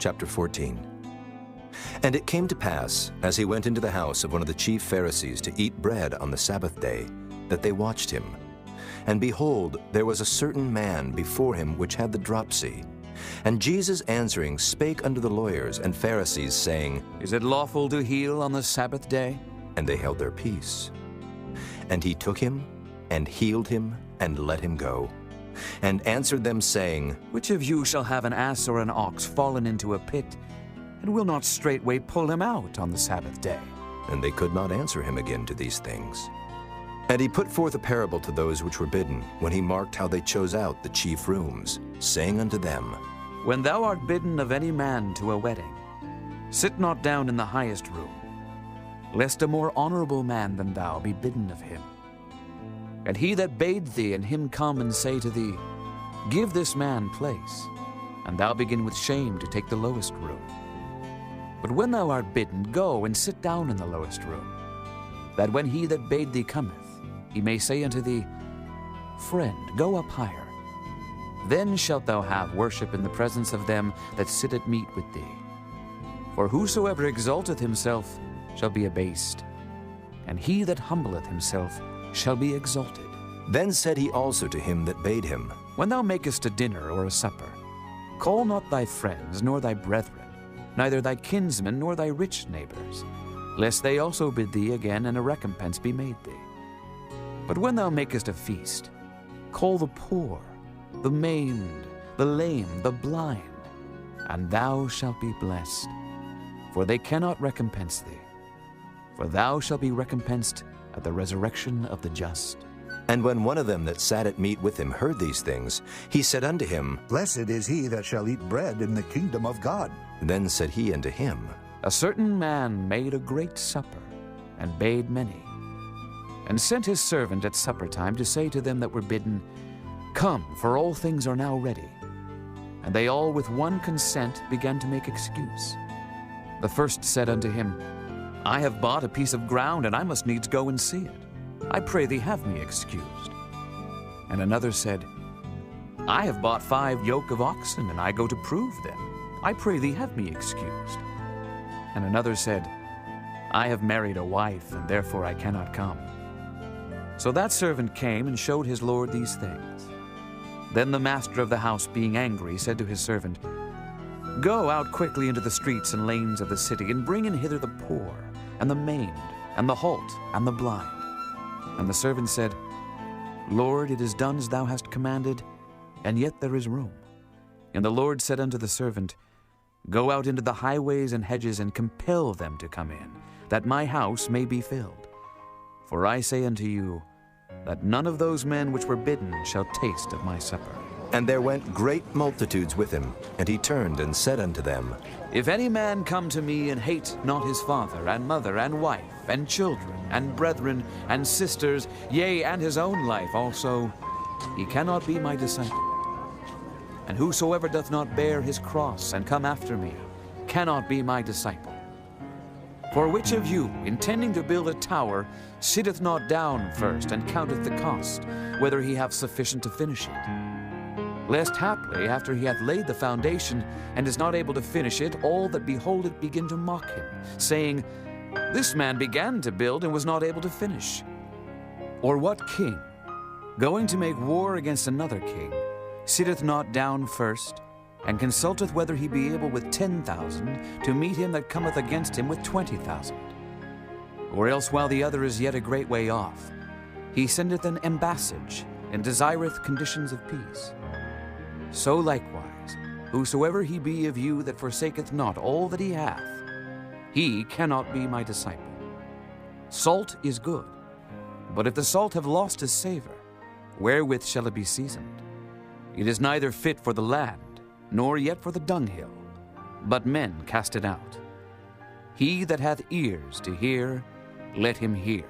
chapter 14. And it came to pass, as he went into the house of one of the chief Pharisees to eat bread on the Sabbath day, that they watched him. And behold, there was a certain man before him which had the dropsy. And Jesus answering spake unto the lawyers and Pharisees, saying, Is it lawful to heal on the Sabbath day? And they held their peace. And he took him, and healed him, and let him go. And answered them, saying, Which of you shall have an ass or an ox fallen into a pit, and will not straightway pull him out on the Sabbath day? And they could not answer him again to these things. And he put forth a parable to those which were bidden, when he marked how they chose out the chief rooms, saying unto them, When thou art bidden of any man to a wedding, sit not down in the highest room, lest a more honorable man than thou be bidden of him. And he that bade thee and him come and say to thee, Give this man place, and thou begin with shame to take the lowest room. But when thou art bidden, go and sit down in the lowest room, that when he that bade thee cometh, he may say unto thee, Friend, go up higher. Then shalt thou have worship in the presence of them that sit at meat with thee. For whosoever exalteth himself shall be abased, and he that humbleth himself shall be exalted. Then said he also to him that bade him, When thou makest a dinner or a supper, call not thy friends, nor thy brethren, neither thy kinsmen, nor thy rich neighbors, lest they also bid thee again, and a recompense be made thee. But when thou makest a feast, call the poor, the maimed, the lame, the blind, and thou shalt be blessed, for they cannot recompense thee, for thou shalt be recompensed at the resurrection of the just. And when one of them that sat at meat with him heard these things, he said unto him, Blessed is he that shall eat bread in the kingdom of God. Then said he unto him, A certain man made a great supper, and bade many, and sent his servant at supper time to say to them that were bidden, Come, for all things are now ready. And they all with one consent began to make excuse. The first said unto him, I have bought a piece of ground, and I must needs go and see it. I pray thee have me excused. And another said, I have bought 5 yoke of oxen, and I go to prove them. I pray thee have me excused. And another said, I have married a wife, and therefore I cannot come. So that servant came and showed his lord these things. Then the master of the house, being angry, said to his servant, Go out quickly into the streets and lanes of the city, and bring in hither the poor, and the maimed, and the halt, and the blind. And the servant said, Lord, it is done as thou hast commanded, and yet there is room. And the Lord said unto the servant, Go out into the highways and hedges, and compel them to come in, that my house may be filled. For I say unto you, that none of those men which were bidden shall taste of my supper. And there went great multitudes with him. And he turned and said unto them, If any man come to me and hate not his father and mother and wife and children and brethren and sisters, yea, and his own life also, he cannot be my disciple. And whosoever doth not bear his cross and come after me cannot be my disciple. For which of you, intending to build a tower, sitteth not down first and counteth the cost, whether he have sufficient to finish it? Lest haply, after he hath laid the foundation, and is not able to finish it, all that behold it begin to mock him, saying, This man began to build and was not able to finish. Or what king, going to make war against another king, sitteth not down first, and consulteth whether he be able with 10,000 to meet him that cometh against him with 20,000? Or else, while the other is yet a great way off, he sendeth an embassage, and desireth conditions of peace. So likewise, whosoever he be of you that forsaketh not all that he hath, he cannot be my disciple. Salt is good, but if the salt have lost his savor, wherewith shall it be seasoned? It is neither fit for the land, nor yet for the dunghill, but men cast it out. He that hath ears to hear, let him hear.